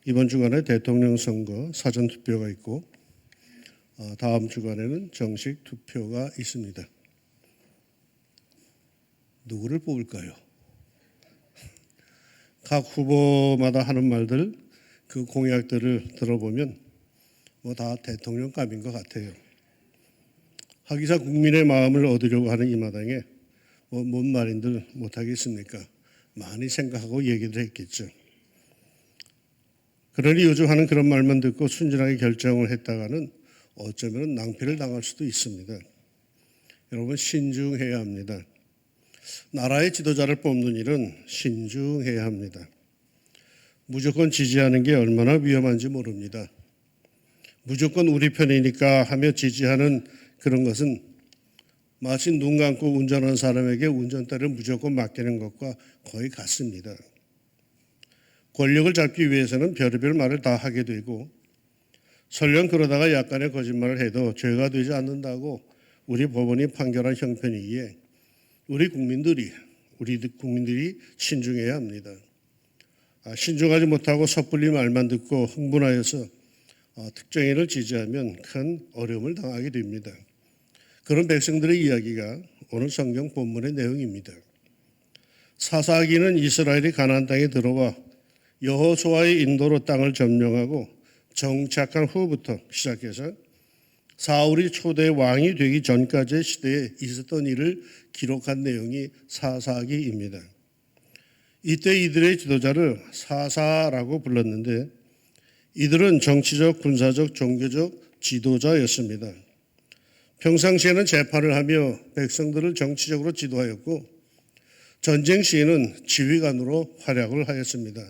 이번 주간에 대통령 선거 사전투표가 있고 다음 주간에는 정식 투표가 있습니다. 누구를 뽑을까요? 각 후보마다 하는 말들, 그 공약들을 들어보면 다 대통령감인 것 같아요. 하기사 국민의 마음을 얻으려고 하는 이 마당에 뭔 말인들 못하겠습니까? 많이 생각하고 얘기를 했겠죠. 그러니 요즘 하는 그런 말만 듣고 순진하게 결정을 했다가는 어쩌면 낭패를 당할 수도 있습니다. 여러분, 신중해야 합니다. 나라의 지도자를 뽑는 일은 신중해야 합니다. 무조건 지지하는 게 얼마나 위험한지 모릅니다. 무조건 우리 편이니까 하며 지지하는 그런 것은 마치 눈 감고 운전하는 사람에게 운전대를 무조건 맡기는 것과 거의 같습니다. 권력을 잡기 위해서는 별의별 말을 다 하게 되고 설령 그러다가 약간의 거짓말을 해도 죄가 되지 않는다고 우리 법원이 판결한 형편이기에 우리 국민들이 신중해야 합니다. 신중하지 못하고 섣불리 말만 듣고 흥분하여서 특정인을 지지하면 큰 어려움을 당하게 됩니다. 그런 백성들의 이야기가 오늘 성경 본문의 내용입니다. 사사기는 이스라엘이 가나안 땅에 들어와 여호수아의 인도로 땅을 점령하고 정착한 후부터 시작해서 사울이 초대 왕이 되기 전까지의 시대에 있었던 일을 기록한 내용이 사사기입니다. 이때 이들의 지도자를 사사라고 불렀는데 이들은 정치적, 군사적, 종교적 지도자였습니다. 평상시에는 재판을 하며 백성들을 정치적으로 지도하였고 전쟁 시에는 지휘관으로 활약을 하였습니다.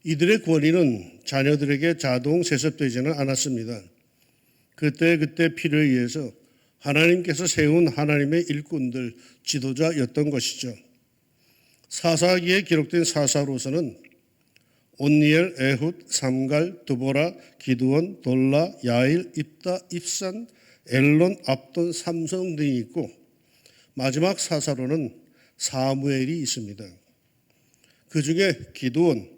이들의 권위는 자녀들에게 자동 세습되지는 않았습니다. 그때 필요에 의해서 하나님께서 세운 하나님의 일꾼들, 지도자였던 것이죠. 사사기에 기록된 사사로서는 온니엘, 에훗, 삼갈, 두보라, 기드온, 돌라, 야일, 입다, 입산, 엘론, 압돈, 삼성 등이 있고 마지막 사사로는 사무엘이 있습니다. 그 중에 기드온,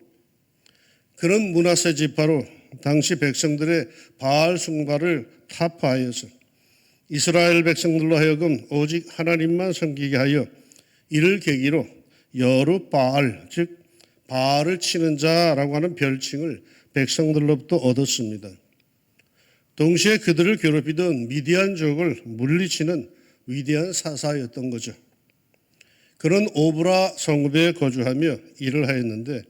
그는 므낫세 지파로 당시 백성들의 바알 숭배를 타파하여서 이스라엘 백성들로 하여금 오직 하나님만 섬기게 하여 이를 계기로 여룻바알, 즉 바알을 치는 자라고 하는 별칭을 백성들로부터 얻었습니다. 동시에 그들을 괴롭히던 미디안족을 물리치는 위대한 사사였던 거죠. 그는 오브라 성읍에 거주하며 일을 하였는데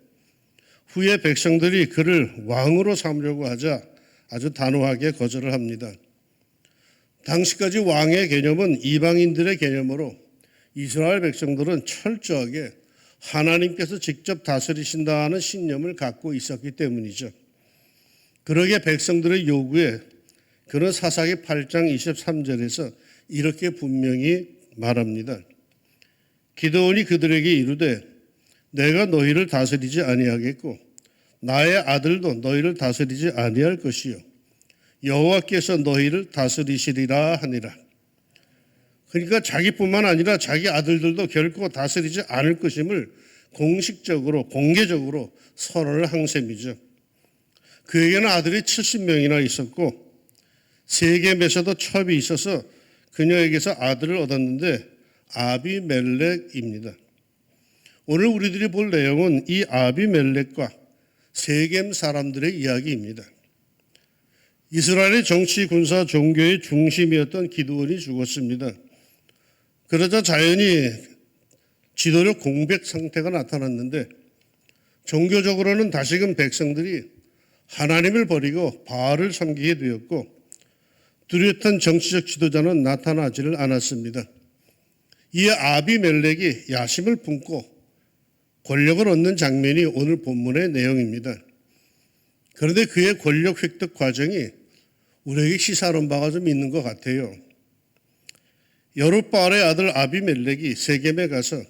후에 백성들이 그를 왕으로 삼으려고 하자 아주 단호하게 거절을 합니다. 당시까지 왕의 개념은 이방인들의 개념으로 이스라엘 백성들은 철저하게 하나님께서 직접 다스리신다는 신념을 갖고 있었기 때문이죠. 그러기에 백성들의 요구에 그는 사사기 8장 23절에서 이렇게 분명히 말합니다. 기드온이 그들에게 이르되 내가 너희를 다스리지 아니하겠고 나의 아들도 너희를 다스리지 아니할 것이요 여호와께서 너희를 다스리시리라 하니라. 그러니까 자기뿐만 아니라 자기 아들들도 결코 다스리지 않을 것임을 공식적으로 공개적으로 선언을 한 셈이죠. 그에게는 아들이 70명이나 있었고 세겜에서도 첩이 있어서 그녀에게서 아들을 얻었는데 아비멜렉입니다. 오늘 우리들이 볼 내용은 이 아비멜렉과 세겜 사람들의 이야기입니다. 이스라엘의 정치, 군사, 종교의 중심이었던 기드온이 죽었습니다. 그러자 자연히 지도력 공백 상태가 나타났는데 종교적으로는 다시금 백성들이 하나님을 버리고 바알을 섬기게 되었고 뚜렷한 정치적 지도자는 나타나지를 않았습니다. 이에 아비멜렉이 야심을 품고 권력을 얻는 장면이 오늘 본문의 내용입니다. 그런데 그의 권력 획득 과정이 우리에게 시사하는 바가 좀 있는 것 같아요. 여룻바알의 아들 아비멜렉이 세겜에 가서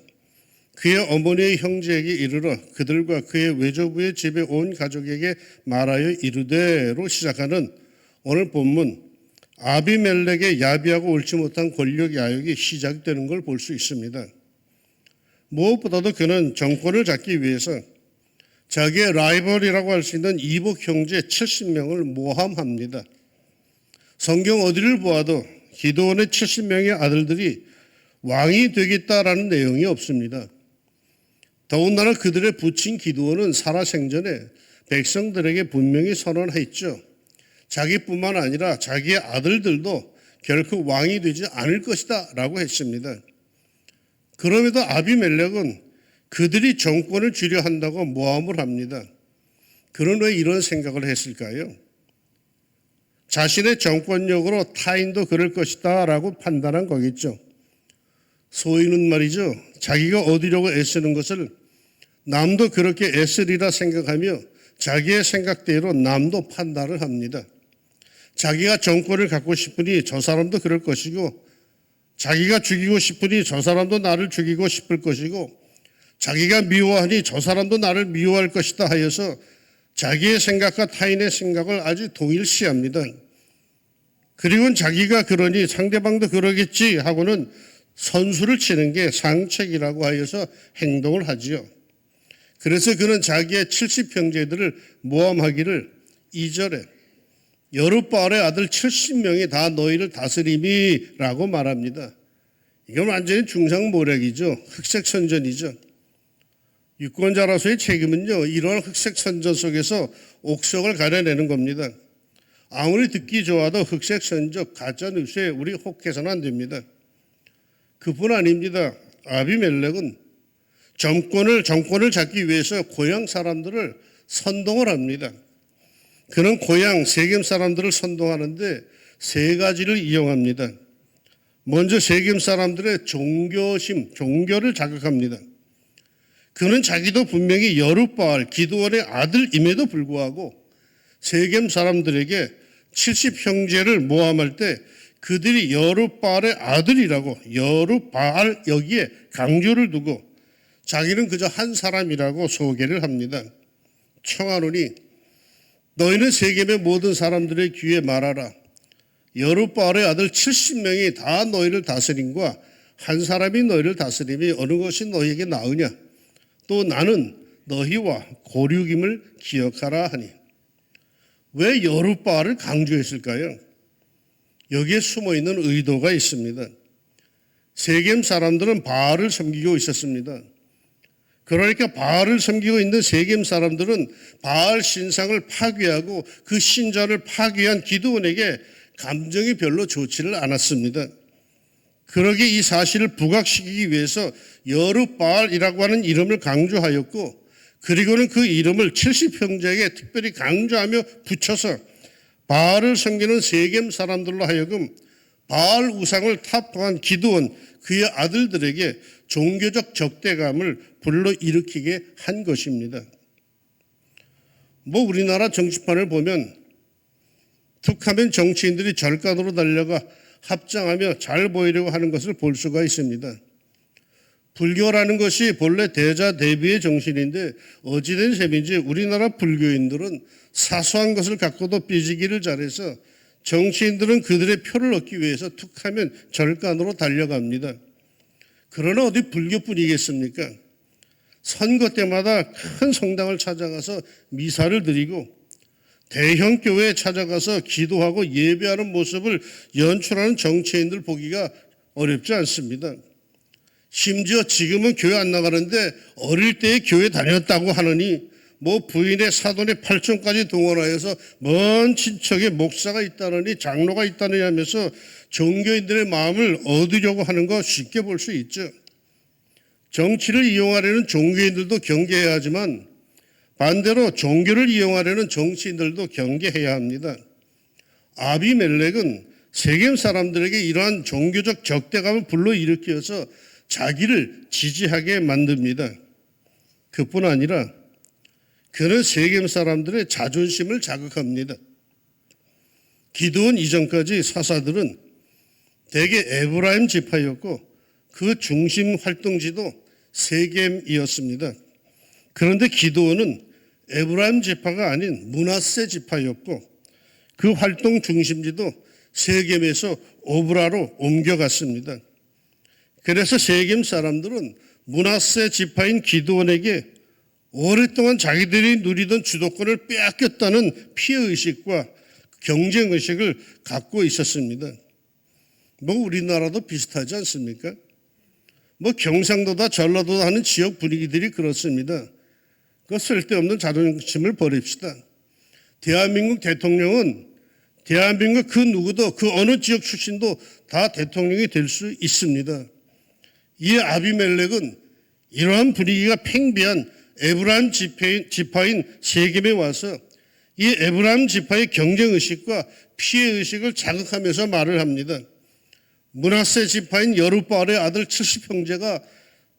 그의 어머니의 형제에게 이르러 그들과 그의 외조부의 집에 온 가족에게 말하여 이르되로 시작하는 오늘 본문 아비멜렉의 야비하고 옳지 못한 권력 야욕이 시작되는 걸 볼 수 있습니다. 무엇보다도 그는 정권을 잡기 위해서 자기의 라이벌이라고 할 수 있는 이복 형제 70명을 모함합니다. 성경 어디를 보아도 기드온의 70명의 아들들이 왕이 되겠다라는 내용이 없습니다. 더군다나 그들의 부친 기드온은 살아생전에 백성들에게 분명히 선언했죠. 자기뿐만 아니라 자기의 아들들도 결코 왕이 되지 않을 것이다 라고 했습니다. 그럼에도 아비멜렉은 그들이 정권을 쥐려 한다고 모함을 합니다. 그는 왜 이런 생각을 했을까요? 자신의 정권력으로 타인도 그럴 것이다 라고 판단한 거겠죠. 소위는 말이죠. 자기가 얻으려고 애쓰는 것을 남도 그렇게 애쓰리라 생각하며 자기의 생각대로 남도 판단을 합니다. 자기가 정권을 갖고 싶으니 저 사람도 그럴 것이고, 자기가 죽이고 싶으니 저 사람도 나를 죽이고 싶을 것이고, 자기가 미워하니 저 사람도 나를 미워할 것이다 하여서 자기의 생각과 타인의 생각을 아주 동일시합니다. 그리고 자기가 그러니 상대방도 그러겠지 하고는 선수를 치는 게 상책이라고 하여서 행동을 하지요. 그래서 그는 자기의 70형제들을 모함하기를 2절에 여룻바알의 아들 70명이 다 너희를 다스림이라고 말합니다. 이건 완전히 중상모략이죠. 흑색선전이죠. 유권자로서의 책임은요, 이러한 흑색선전 속에서 옥석을 가려내는 겁니다. 아무리 듣기 좋아도 흑색선전, 가짜뉴스에 우리 혹해서는 안 됩니다. 그뿐 아닙니다. 아비멜렉은 정권을 잡기 위해서 고향 사람들을 선동을 합니다. 그는 고향 세겜 사람들을 선동하는데 세 가지를 이용합니다. 먼저 세겜 사람들의 종교를 자극합니다. 그는 자기도 분명히 여룻바알 기드온의 아들임에도 불구하고 세겜 사람들에게 70형제를 모함할 때 그들이 여룻바알의 아들이라고 여룻바알 여기에 강조를 두고 자기는 그저 한 사람이라고 소개를 합니다. 청하노니 너희는 세겜의 모든 사람들의 귀에 말하라. 여룻바알의 아들 70명이 다 너희를 다스림과 한 사람이 너희를 다스림이 어느 것이 너희에게 나으냐. 또 나는 너희와 고륙임을 기억하라 하니. 왜 여룻바알을 강조했을까요? 여기에 숨어있는 의도가 있습니다. 세겜 사람들은 바알을 섬기고 있었습니다. 그러니까 바알을 섬기고 있는 세겜 사람들은 바알 신상을 파괴하고 그 신전을 파괴한 기드온에게 감정이 별로 좋지를 않았습니다. 그러기에 이 사실을 부각시키기 위해서 여룻바알이라고 하는 이름을 강조하였고, 그리고는 그 이름을 70형제에게 특별히 강조하며 붙여서 바알을 섬기는 세겜 사람들로 하여금 바알 우상을 타파한 기드온 그의 아들들에게 종교적 적대감을 불러일으키게 한 것입니다. 우리나라 정치판을 보면 툭하면 정치인들이 절간으로 달려가 합장하며 잘 보이려고 하는 것을 볼 수가 있습니다. 불교라는 것이 본래 대자 대비의 정신인데 어찌된 셈인지 우리나라 불교인들은 사소한 것을 갖고도 삐지기를 잘해서 정치인들은 그들의 표를 얻기 위해서 툭하면 절간으로 달려갑니다. 그러나 어디 불교뿐이겠습니까? 선거 때마다 큰 성당을 찾아가서 미사를 드리고 대형 교회에 찾아가서 기도하고 예배하는 모습을 연출하는 정치인들 보기가 어렵지 않습니다. 심지어 지금은 교회 안 나가는데 어릴 때에 교회 다녔다고 하느니 부인의 사돈의 팔촌까지 동원하여서 먼 친척에 목사가 있다느니 장로가 있다느니 하면서 종교인들의 마음을 얻으려고 하는 거 쉽게 볼 수 있죠. 정치를 이용하려는 종교인들도 경계해야 하지만 반대로 종교를 이용하려는 정치인들도 경계해야 합니다. 아비멜렉은 세겜 사람들에게 이러한 종교적 적대감을 불러일으켜서 자기를 지지하게 만듭니다. 그뿐 아니라 그는 세겜 사람들의 자존심을 자극합니다. 기드온 이전까지 사사들은 대개 에브라임 지파였고 그 중심 활동지도 세겜이었습니다. 그런데 기드온은 에브라임 지파가 아닌 므낫세 지파였고 그 활동 중심지도 세겜에서 오브라로 옮겨갔습니다. 그래서 세겜 사람들은 므낫세 지파인 기드온에게 오랫동안 자기들이 누리던 주도권을 빼앗겼다는 피해의식과 경쟁의식을 갖고 있었습니다. 뭐 우리나라도 비슷하지 않습니까? 뭐 경상도다 전라도다 하는 지역 분위기들이 그렇습니다. 그 쓸데없는 자존심을 버립시다. 대한민국 대통령은 대한민국 그 누구도 그 어느 지역 출신도 다 대통령이 될 수 있습니다. 이 아비멜렉은 이러한 분위기가 팽배한 에브라임 지파인 세겜에 와서 이 에브라임 지파의 경쟁의식과 피해의식을 자극하면서 말을 합니다. 므낫세 지파인 여룹바알의 아들 70형제가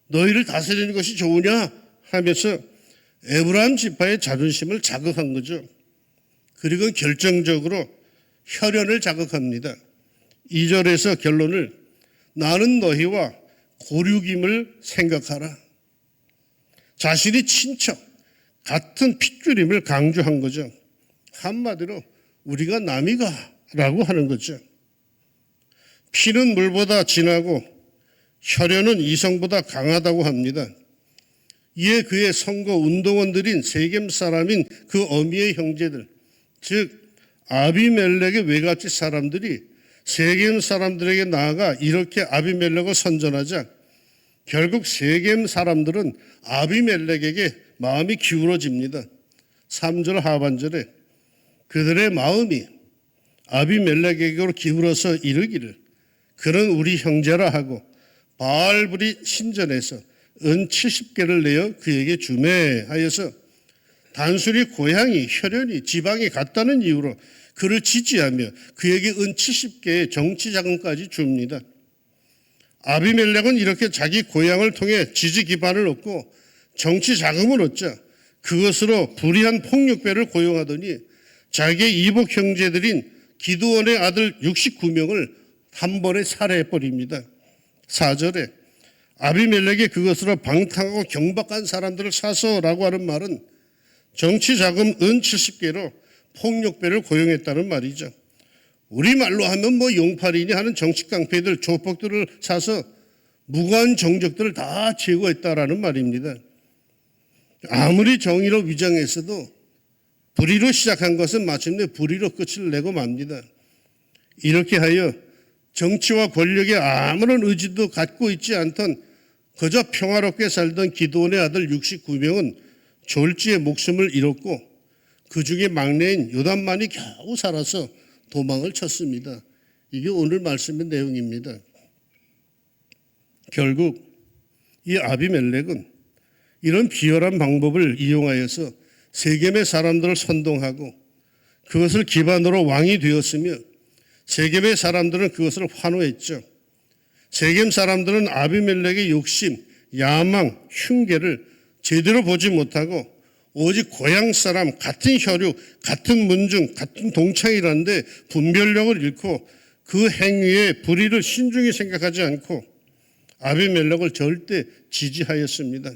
너희를 다스리는 것이 좋으냐 하면서 에브라임 지파의 자존심을 자극한 거죠. 그리고 결정적으로 혈연을 자극합니다. 2절에서 결론을 나는 너희와 고륙임을 생각하라. 자신이 친척, 같은 핏줄임을 강조한 거죠. 한마디로 우리가 남이가라고 하는 거죠. 피는 물보다 진하고 혈연은 이성보다 강하다고 합니다. 이에 그의 선거 운동원들인 세겜 사람인 그 어미의 형제들, 즉 아비멜렉의 외갓집 사람들이 세겜 사람들에게 나아가 이렇게 아비멜렉을 선전하자 결국 세겜 사람들은 아비멜렉에게 마음이 기울어집니다. 3절 하반절에 그들의 마음이 아비멜렉에게로 기울어서 이르기를 그는 우리 형제라 하고 바알불이 신전에서 은 70개를 내어 그에게 주매 하여서 단순히 고향이 혈연이 지방이 같다는 이유로 그를 지지하며 그에게 은 70개의 정치 자금까지 줍니다. 아비멜렉은 이렇게 자기 고향을 통해 지지 기반을 얻고 정치 자금을 얻자 그것으로 불의한 폭력배를 고용하더니 자기의 이복 형제들인 기드온의 아들 69명을 한 번에 살해해버립니다. 4절에 아비멜렉이 그것으로 방탕하고 경박한 사람들을 사서라고 하는 말은 정치 자금 은 70개로 폭력배를 고용했다는 말이죠. 우리말로 하면 뭐 용팔이니 하는 정치 깡패들, 조폭들을 사서 무고한 정적들을 다 제거했다라는 말입니다. 아무리 정의로 위장했어도 불의로 시작한 것은 마침내 불의로 끝을 내고 맙니다. 이렇게 하여 정치와 권력에 아무런 의지도 갖고 있지 않던 그저 평화롭게 살던 기드온의 아들 69명은 졸지에 목숨을 잃었고 그 중에 막내인 요담만이 겨우 살아서 도망을 쳤습니다. 이게 오늘 말씀의 내용입니다. 결국 이 아비멜렉은 이런 비열한 방법을 이용하여서 세겜의 사람들을 선동하고 그것을 기반으로 왕이 되었으며 세겜의 사람들은 그것을 환호했죠. 세겜 사람들은 아비멜렉의 욕심, 야망, 흉계를 제대로 보지 못하고 오직 고향 사람, 같은 혈육, 같은 문중, 같은 동창이라는데 분별력을 잃고 그 행위의 불의를 신중히 생각하지 않고 아비멜렉을 절대 지지하였습니다.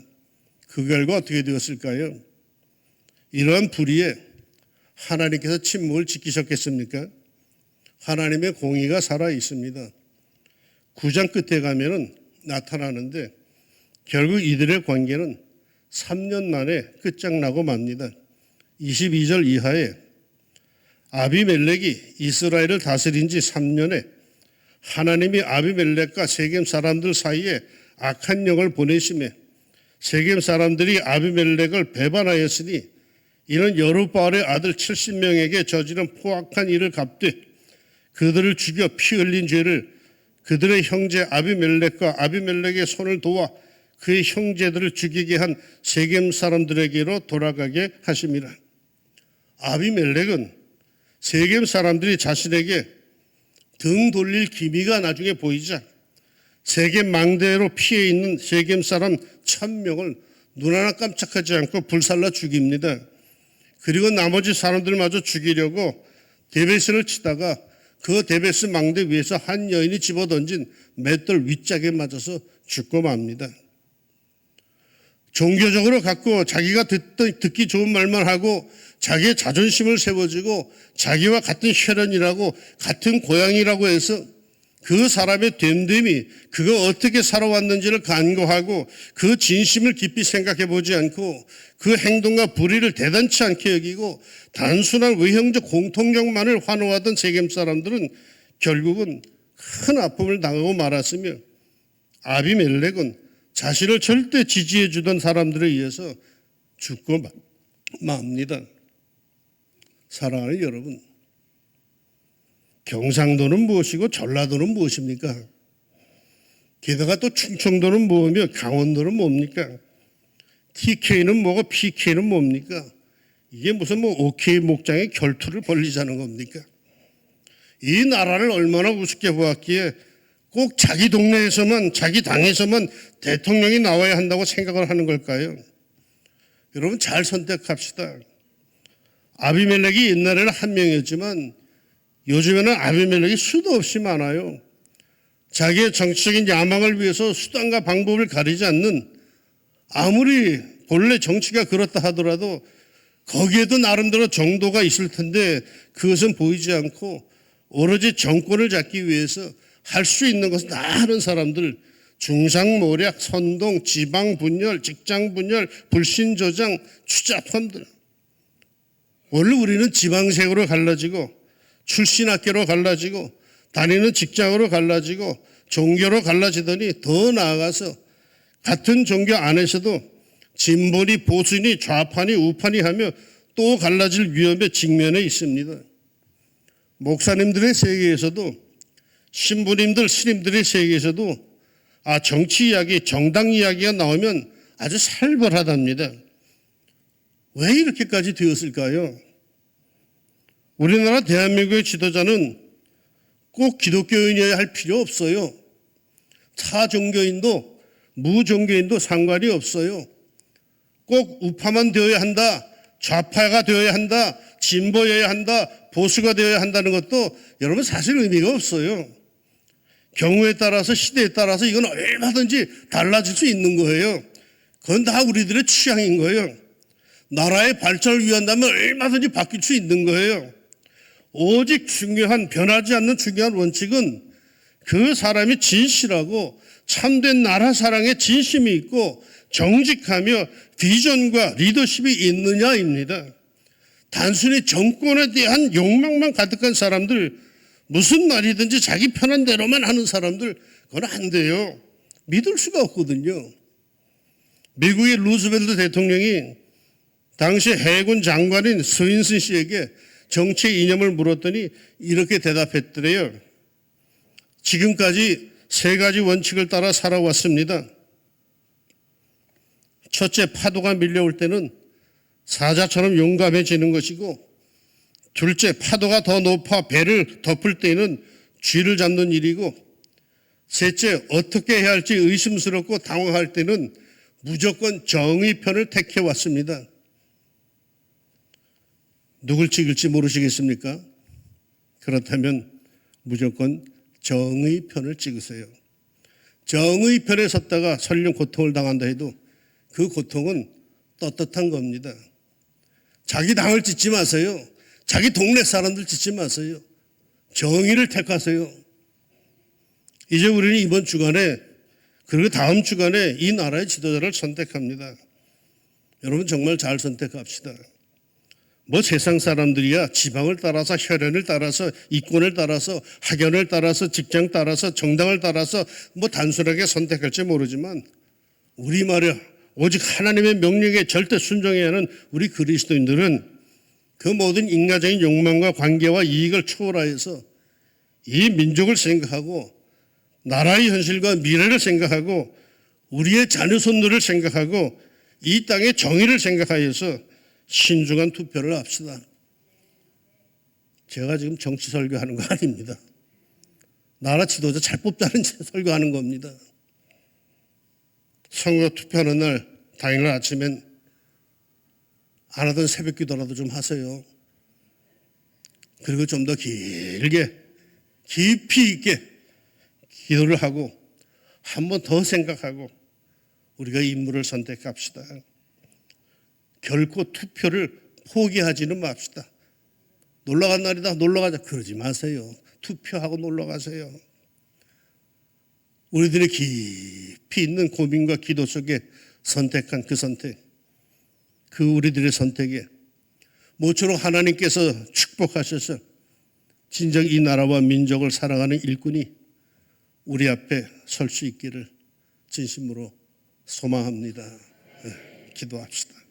그 결과 어떻게 되었을까요? 이러한 불의에 하나님께서 침묵을 지키셨겠습니까? 하나님의 공의가 살아 있습니다. 9장 끝에 가면은 나타나는데 결국 이들의 관계는 3년 만에 끝장나고 맙니다. 22절 이하에 아비멜렉이 이스라엘을 다스린 지 3년에 하나님이 아비멜렉과 세겜 사람들 사이에 악한 영을 보내심에 세겜 사람들이 아비멜렉을 배반하였으니 이는 여룹바알의 아들 70명에게 저지른 포악한 일을 갚되 그들을 죽여 피 흘린 죄를 그들의 형제 아비멜렉과 아비멜렉의 손을 도와 그의 형제들을 죽이게 한 세겜 사람들에게로 돌아가게 하심이라. 아비멜렉은 세겜 사람들이 자신에게 등 돌릴 기미가 나중에 보이자 세겜 망대로 피해 있는 세겜 사람 1000명을 눈 하나 깜짝하지 않고 불살라 죽입니다. 그리고 나머지 사람들마저 죽이려고 데베스를 치다가 그 데베스 망대 위에서 한 여인이 집어던진 맷돌 윗짝에 맞아서 죽고 맙니다. 종교적으로 갖고 자기가 듣기 좋은 말만 하고 자기의 자존심을 세워주고 자기와 같은 혈연이라고 같은 고향이라고 해서 그 사람의 됨됨이, 그가 어떻게 살아왔는지를 간구하고 그 진심을 깊이 생각해 보지 않고 그 행동과 불의를 대단치 않게 여기고 단순한 외형적 공통력만을 환호하던 세겜 사람들은 결국은 큰 아픔을 당하고 말았으며, 아비멜렉은 자신을 절대 지지해 주던 사람들에 의해서 죽고 맙니다. 사랑하는 여러분, 경상도는 무엇이고 전라도는 무엇입니까? 게다가 또 충청도는 뭐며 강원도는 뭡니까? TK는 뭐고 PK는 뭡니까? 이게 무슨 OK 목장의 결투를 벌리자는 겁니까? 이 나라를 얼마나 우습게 보았기에 꼭 자기 동네에서만, 자기 당에서만 대통령이 나와야 한다고 생각을 하는 걸까요? 여러분, 잘 선택합시다. 아비멜렉이 옛날에는 한 명이었지만 요즘에는 아비멜렉이 수도 없이 많아요. 자기의 정치적인 야망을 위해서 수단과 방법을 가리지 않는, 아무리 본래 정치가 그렇다 하더라도 거기에도 나름대로 정도가 있을 텐데 그것은 보이지 않고 오로지 정권을 잡기 위해서 할 수 있는 것은 다 하는 사람들, 중상모략, 선동, 지방분열, 직장분열, 불신저장, 추잡함들. 원래 우리는 지방색으로 갈라지고 출신학교로 갈라지고 다니는 직장으로 갈라지고 종교로 갈라지더니 더 나아가서 같은 종교 안에서도 진보니 보수니 좌파니 우파니 하며 또 갈라질 위험에 직면해 있습니다. 목사님들의 세계에서도, 신부님들, 스님들의 세계에서도 정치 이야기, 정당 이야기가 나오면 아주 살벌하답니다. 왜 이렇게까지 되었을까요? 우리나라 대한민국의 지도자는 꼭 기독교인이어야 할 필요 없어요. 타종교인도 무종교인도 상관이 없어요. 꼭 우파만 되어야 한다, 좌파가 되어야 한다, 진보여야 한다, 보수가 되어야 한다는 것도 여러분 사실 의미가 없어요. 경우에 따라서, 시대에 따라서 이건 얼마든지 달라질 수 있는 거예요. 그건 다 우리들의 취향인 거예요. 나라의 발전을 위한다면 얼마든지 바뀔 수 있는 거예요. 오직 중요한, 변하지 않는 중요한 원칙은 그 사람이 진실하고 참된 나라 사랑에 진심이 있고 정직하며 비전과 리더십이 있느냐입니다. 단순히 정권에 대한 욕망만 가득한 사람들, 무슨 말이든지 자기 편한 대로만 하는 사람들, 그건 안 돼요. 믿을 수가 없거든요. 미국의 루즈벨트 대통령이 당시 해군 장관인 스윈슨 씨에게 정치의 이념을 물었더니 이렇게 대답했더래요. 지금까지 3가지 원칙을 따라 살아왔습니다. 첫째, 파도가 밀려올 때는 사자처럼 용감해지는 것이고, 둘째, 파도가 더 높아 배를 덮을 때는 쥐를 잡는 일이고, 셋째, 어떻게 해야 할지 의심스럽고 당황할 때는 무조건 정의 편을 택해왔습니다. 누굴 찍을지 모르시겠습니까? 그렇다면 무조건 정의 편을 찍으세요. 정의 편에 섰다가 설령 고통을 당한다 해도 그 고통은 떳떳한 겁니다. 자기 당을 찢지 마세요. 자기 동네 사람들 찢지 마세요. 정의를 택하세요. 이제 우리는 이번 주간에, 그리고 다음 주간에 이 나라의 지도자를 선택합니다. 여러분, 정말 잘 선택합시다. 세상 사람들이야 지방을 따라서, 혈연을 따라서, 이권을 따라서, 학연을 따라서, 직장 따라서, 정당을 따라서 단순하게 선택할지 모르지만, 우리 말이야 오직 하나님의 명령에 절대 순종해야 하는 우리 그리스도인들은 그 모든 인간적인 욕망과 관계와 이익을 초월하여서 이 민족을 생각하고 나라의 현실과 미래를 생각하고 우리의 자녀손들을 생각하고 이 땅의 정의를 생각하여서 신중한 투표를 합시다. 제가 지금 정치 설교하는 거 아닙니다. 나라 지도자 잘 뽑자는 설교하는 겁니다. 선거 투표하는 날 당일날 아침엔 안 하던 새벽 기도라도 좀 하세요. 그리고 좀 더 길게, 깊이 있게 기도를 하고 한 번 더 생각하고 우리가 인물을 선택합시다. 결코 투표를 포기하지는 맙시다. 놀러간 날이다, 놀러가자 그러지 마세요. 투표하고 놀러가세요. 우리들의 깊이 있는 고민과 기도 속에 선택한 그 선택, 그 우리들의 선택에 모쪼록 하나님께서 축복하셔서 진정 이 나라와 민족을 사랑하는 일꾼이 우리 앞에 설 수 있기를 진심으로 소망합니다. 기도합시다.